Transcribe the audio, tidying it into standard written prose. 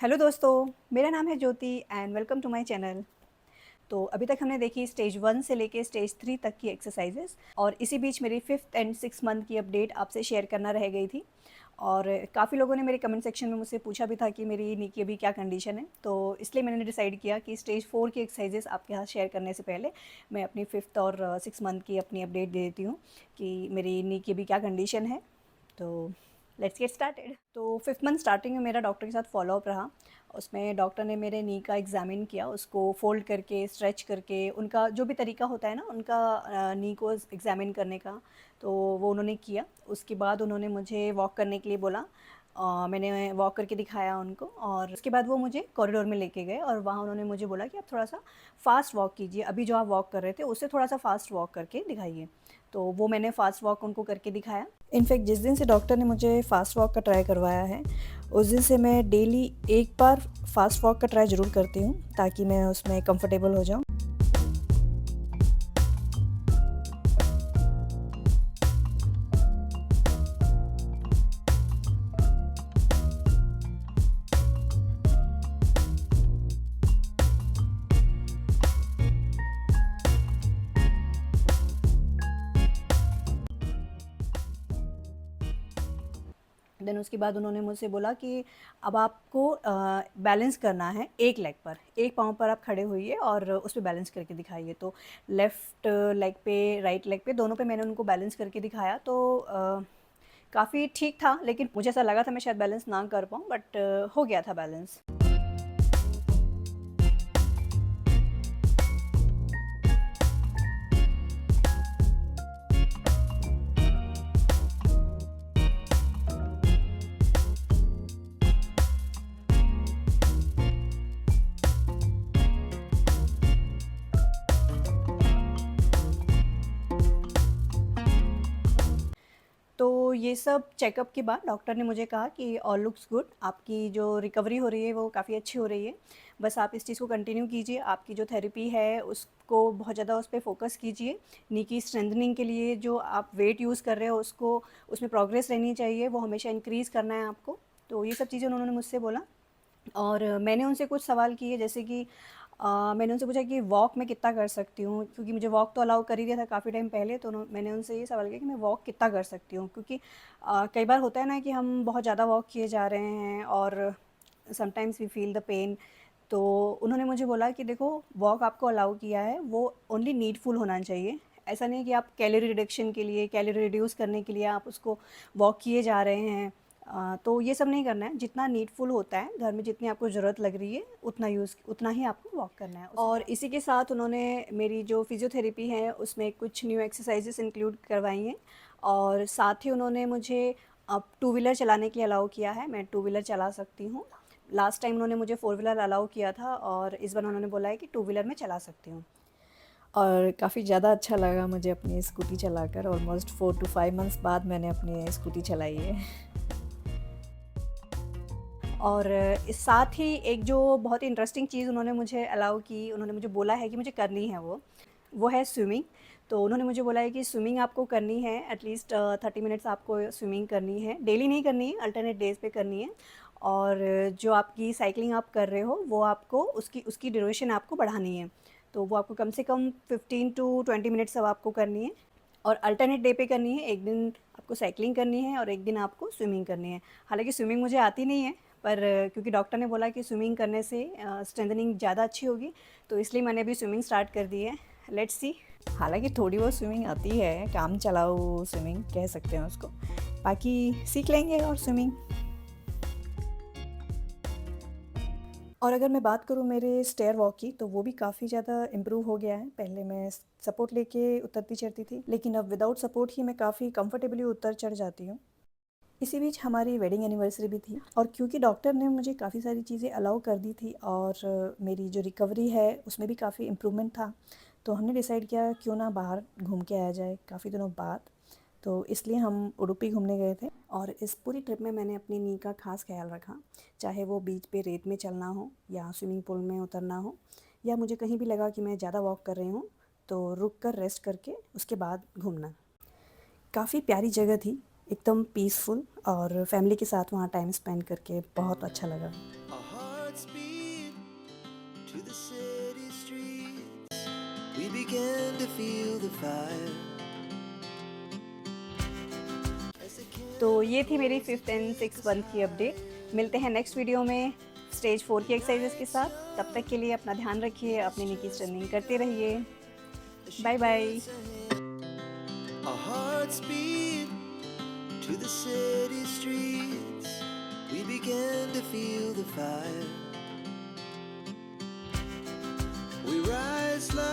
Hello दोस्तों, मेरा नाम है Jyoti and welcome to my channel. तो अभी तक हमने देखी स्टेज 1 से लेके स्टेज 3 तक की एक्सरसाइजेस और इसी बीच मेरी 5th एंड 6th मंथ की अपडेट आपसे शेयर करना रह गई थी। और काफ़ी लोगों ने मेरे कमेंट सेक्शन में मुझसे पूछा भी था कि मेरी नी की अभी क्या कंडीशन है, तो इसलिए मैंने डिसाइड किया कि स्टेज 4 की एक्सरसाइजेस आपके साथ शेयर करने से पहले मैं अपनी 5th और 6th मंथ की अपनी अपडेट दे देती हूँ कि मेरी नी की अभी क्या कंडीशन है। तो लेट्स गेट स्टार्टेड। तो 5th मंथ स्टार्टिंग में मेरा डॉक्टर के साथ फॉलोअप रहा। उसमें डॉक्टर ने मेरे नी का एग्ज़ामिन किया, उसको फ़ोल्ड करके, स्ट्रेच करके, उनका जो भी तरीका होता है ना उनका नी को एग्ज़ामिन करने का, तो वो उन्होंने किया। उसके बाद उन्होंने मुझे वॉक करने के लिए बोला। मैंने वॉक करके दिखाया उनको और उसके बाद वो मुझे कॉरिडोर में लेके गए और वहाँ उन्होंने मुझे बोला कि आप थोड़ा-सा फ़ास्ट वॉक कीजिए, अभी जो आप वॉक कर रहे थे उससे थोड़ा-सा फ़ास्ट वॉक करके दिखाइए। तो वो मैंने फ़ास्ट वॉक उनको करके दिखाया। इनफैक्ट जिस दिन से डॉक्टर ने मुझे फ़ास्ट वॉक का ट्राई करवाया है, उस दिन से मैं डेली एक बार फ़ास्ट वॉक का ट्राई ज़रूर करती हूँ ताकि मैं उसमें कंफर्टेबल हो जाऊँ। देन उसके बाद उन्होंने मुझसे बोला कि अब आपको बैलेंस करना है एक लेग पर, एक पाँव पर आप खड़े होइए और उस पे बैलेंस करके दिखाइए। तो लेफ़्ट लेग पे, राइट लेग पे, दोनों पे मैंने उनको बैलेंस करके दिखाया। तो काफ़ी ठीक था, लेकिन मुझे ऐसा लगा था मैं शायद बैलेंस ना कर पाऊँ, बट हो गया था बैलेंस। तो ये सब चेकअप के बाद डॉक्टर ने मुझे कहा कि ऑल लुक्स गुड, आपकी जो रिकवरी हो रही है वो काफ़ी अच्छी हो रही है। बस आप इस चीज़ को कंटिन्यू कीजिए, आपकी जो थेरेपी है उसको बहुत ज़्यादा उस पे फ़ोकस कीजिए। नी की स्ट्रेंथनिंग के लिए जो आप वेट यूज़ कर रहे हो उसको, उसमें प्रोग्रेस रहनी चाहिए, वो हमेशा इंक्रीज़ करना है आपको। तो ये सब चीज़ें उन्होंने मुझसे बोला। और मैंने उनसे कुछ सवाल किए, जैसे कि मैंने उनसे पूछा कि वॉक मैं कितना कर सकती हूँ, क्योंकि मुझे वॉक तो अलाउ कर ही दिया था काफ़ी टाइम पहले। तो मैंने उनसे ये सवाल किया कि मैं वॉक कितना कर सकती हूँ, क्योंकि कई बार होता है ना कि हम बहुत ज़्यादा वॉक किए जा रहे हैं और sometimes we feel the pain. तो उन्होंने मुझे बोला कि देखो, वॉक आपको अलाउ किया है वो ओनली नीडफुल होना चाहिए। ऐसा नहीं है कि आप कैलोरी रिडक्शन के लिए, कैलोरी रिड्यूस करने के लिए आप उसको वॉक किए जा रहे हैं। तो ये सब नहीं करना है, जितना नीडफुल होता है घर में, जितनी आपको ज़रूरत लग रही है उतना ही आपको वॉक करना है। और इसी के साथ उन्होंने मेरी जो फिज़ियोथेरेपी है उसमें कुछ न्यू एक्सरसाइजेस इंक्लूड करवाई हैं। और साथ ही उन्होंने मुझे अब टू व्हीलर चलाने के लिए अलाउ किया है, मैं टू व्हीलर चला सकती हूँ। लास्ट टाइम उन्होंने मुझे फोर व्हीलर अलाउ किया था और इस बार उन्होंने बोला है कि टू व्हीलर में चला सकती हूँ। और काफ़ी ज़्यादा अच्छा लगा मुझे अपनी स्कूटी चलाकर। ऑलमोस्ट 4 to 5 मंथ्स बाद मैंने अपनी स्कूटी चलाई है। और इस साथ ही एक जो बहुत ही इंटरेस्टिंग चीज़ उन्होंने मुझे अलाउ की, उन्होंने मुझे बोला है कि मुझे करनी है वो है स्विमिंग। तो उन्होंने मुझे बोला है कि स्विमिंग आपको करनी है, एटलीस्ट 30 मिनट्स आपको स्विमिंग करनी है। डेली नहीं करनी है, अल्टरनेट डेज़ पे करनी है। और जो आपकी साइकिलिंग आप कर रहे हो वो आपको उसकी उसकी ड्यूरेशन आपको बढ़ानी है। तो वो आपको कम से कम 15 to 20 मिनट्स अब आपको करनी है और अल्टरनेट डे पे करनी है। एक दिन आपको साइकिलिंग करनी है और एक दिन आपको स्विमिंग करनी है। हालांकि स्विमिंग मुझे आती नहीं है, पर क्योंकि डॉक्टर ने बोला कि स्विमिंग करने से स्ट्रेंथनिंग ज़्यादा अच्छी होगी, तो इसलिए मैंने अभी स्विमिंग स्टार्ट कर दी है। Let's see. हालांकि थोड़ी बहुत स्विमिंग आती है, काम चलाओ स्विमिंग कह सकते हैं उसको। बाकी सीख लेंगे और स्विमिंग। और अगर मैं बात करूँ मेरे स्टेयर वॉक की, तो वो भी काफ़ी ज़्यादा इम्प्रूव हो गया है। पहले मैं सपोर्ट लेके उतरती चढ़ती थी, लेकिन अब विदाउट सपोर्ट ही मैं काफ़ी कंफर्टेबली उतर चढ़ जाती हूँ। इसी बीच हमारी वेडिंग एनिवर्सरी भी थी और क्योंकि डॉक्टर ने मुझे काफ़ी सारी चीज़ें अलाउ कर दी थी और मेरी जो रिकवरी है उसमें भी काफ़ी इम्प्रूवमेंट था, तो हमने डिसाइड किया क्यों ना बाहर घूम के आया जाए काफ़ी दिनों बाद। तो इसलिए हम उडुपी घूमने गए थे और इस पूरी ट्रिप में मैंने अपनी नी का खास ख्याल रखा। चाहे वो बीच पे रेत में चलना हो या स्विमिंग पूल में उतरना हो, या मुझे कहीं भी लगा कि मैं ज़्यादा वॉक कर रही हूँ तो रुक कर रेस्ट करके उसके बाद घूमना। काफ़ी प्यारी जगह थी, एकदम पीसफुल, और फैमिली के साथ वहाँ टाइम स्पेंड करके बहुत अच्छा लगा। hearts beat to the city streets. We began to feel the fire. तो ये थी मेरी 5th एंड 6th मंथ की अपडेट। मिलते हैं नेक्स्ट वीडियो में स्टेज 4 की एक्सरसाइजेस के साथ। तब तक के लिए अपना ध्यान रखिए, अपनी नी की स्ट्रेंथनिंग करते रहिए। Bye bye. Our hearts beat to the city streets. We began to feel the fire. We rise like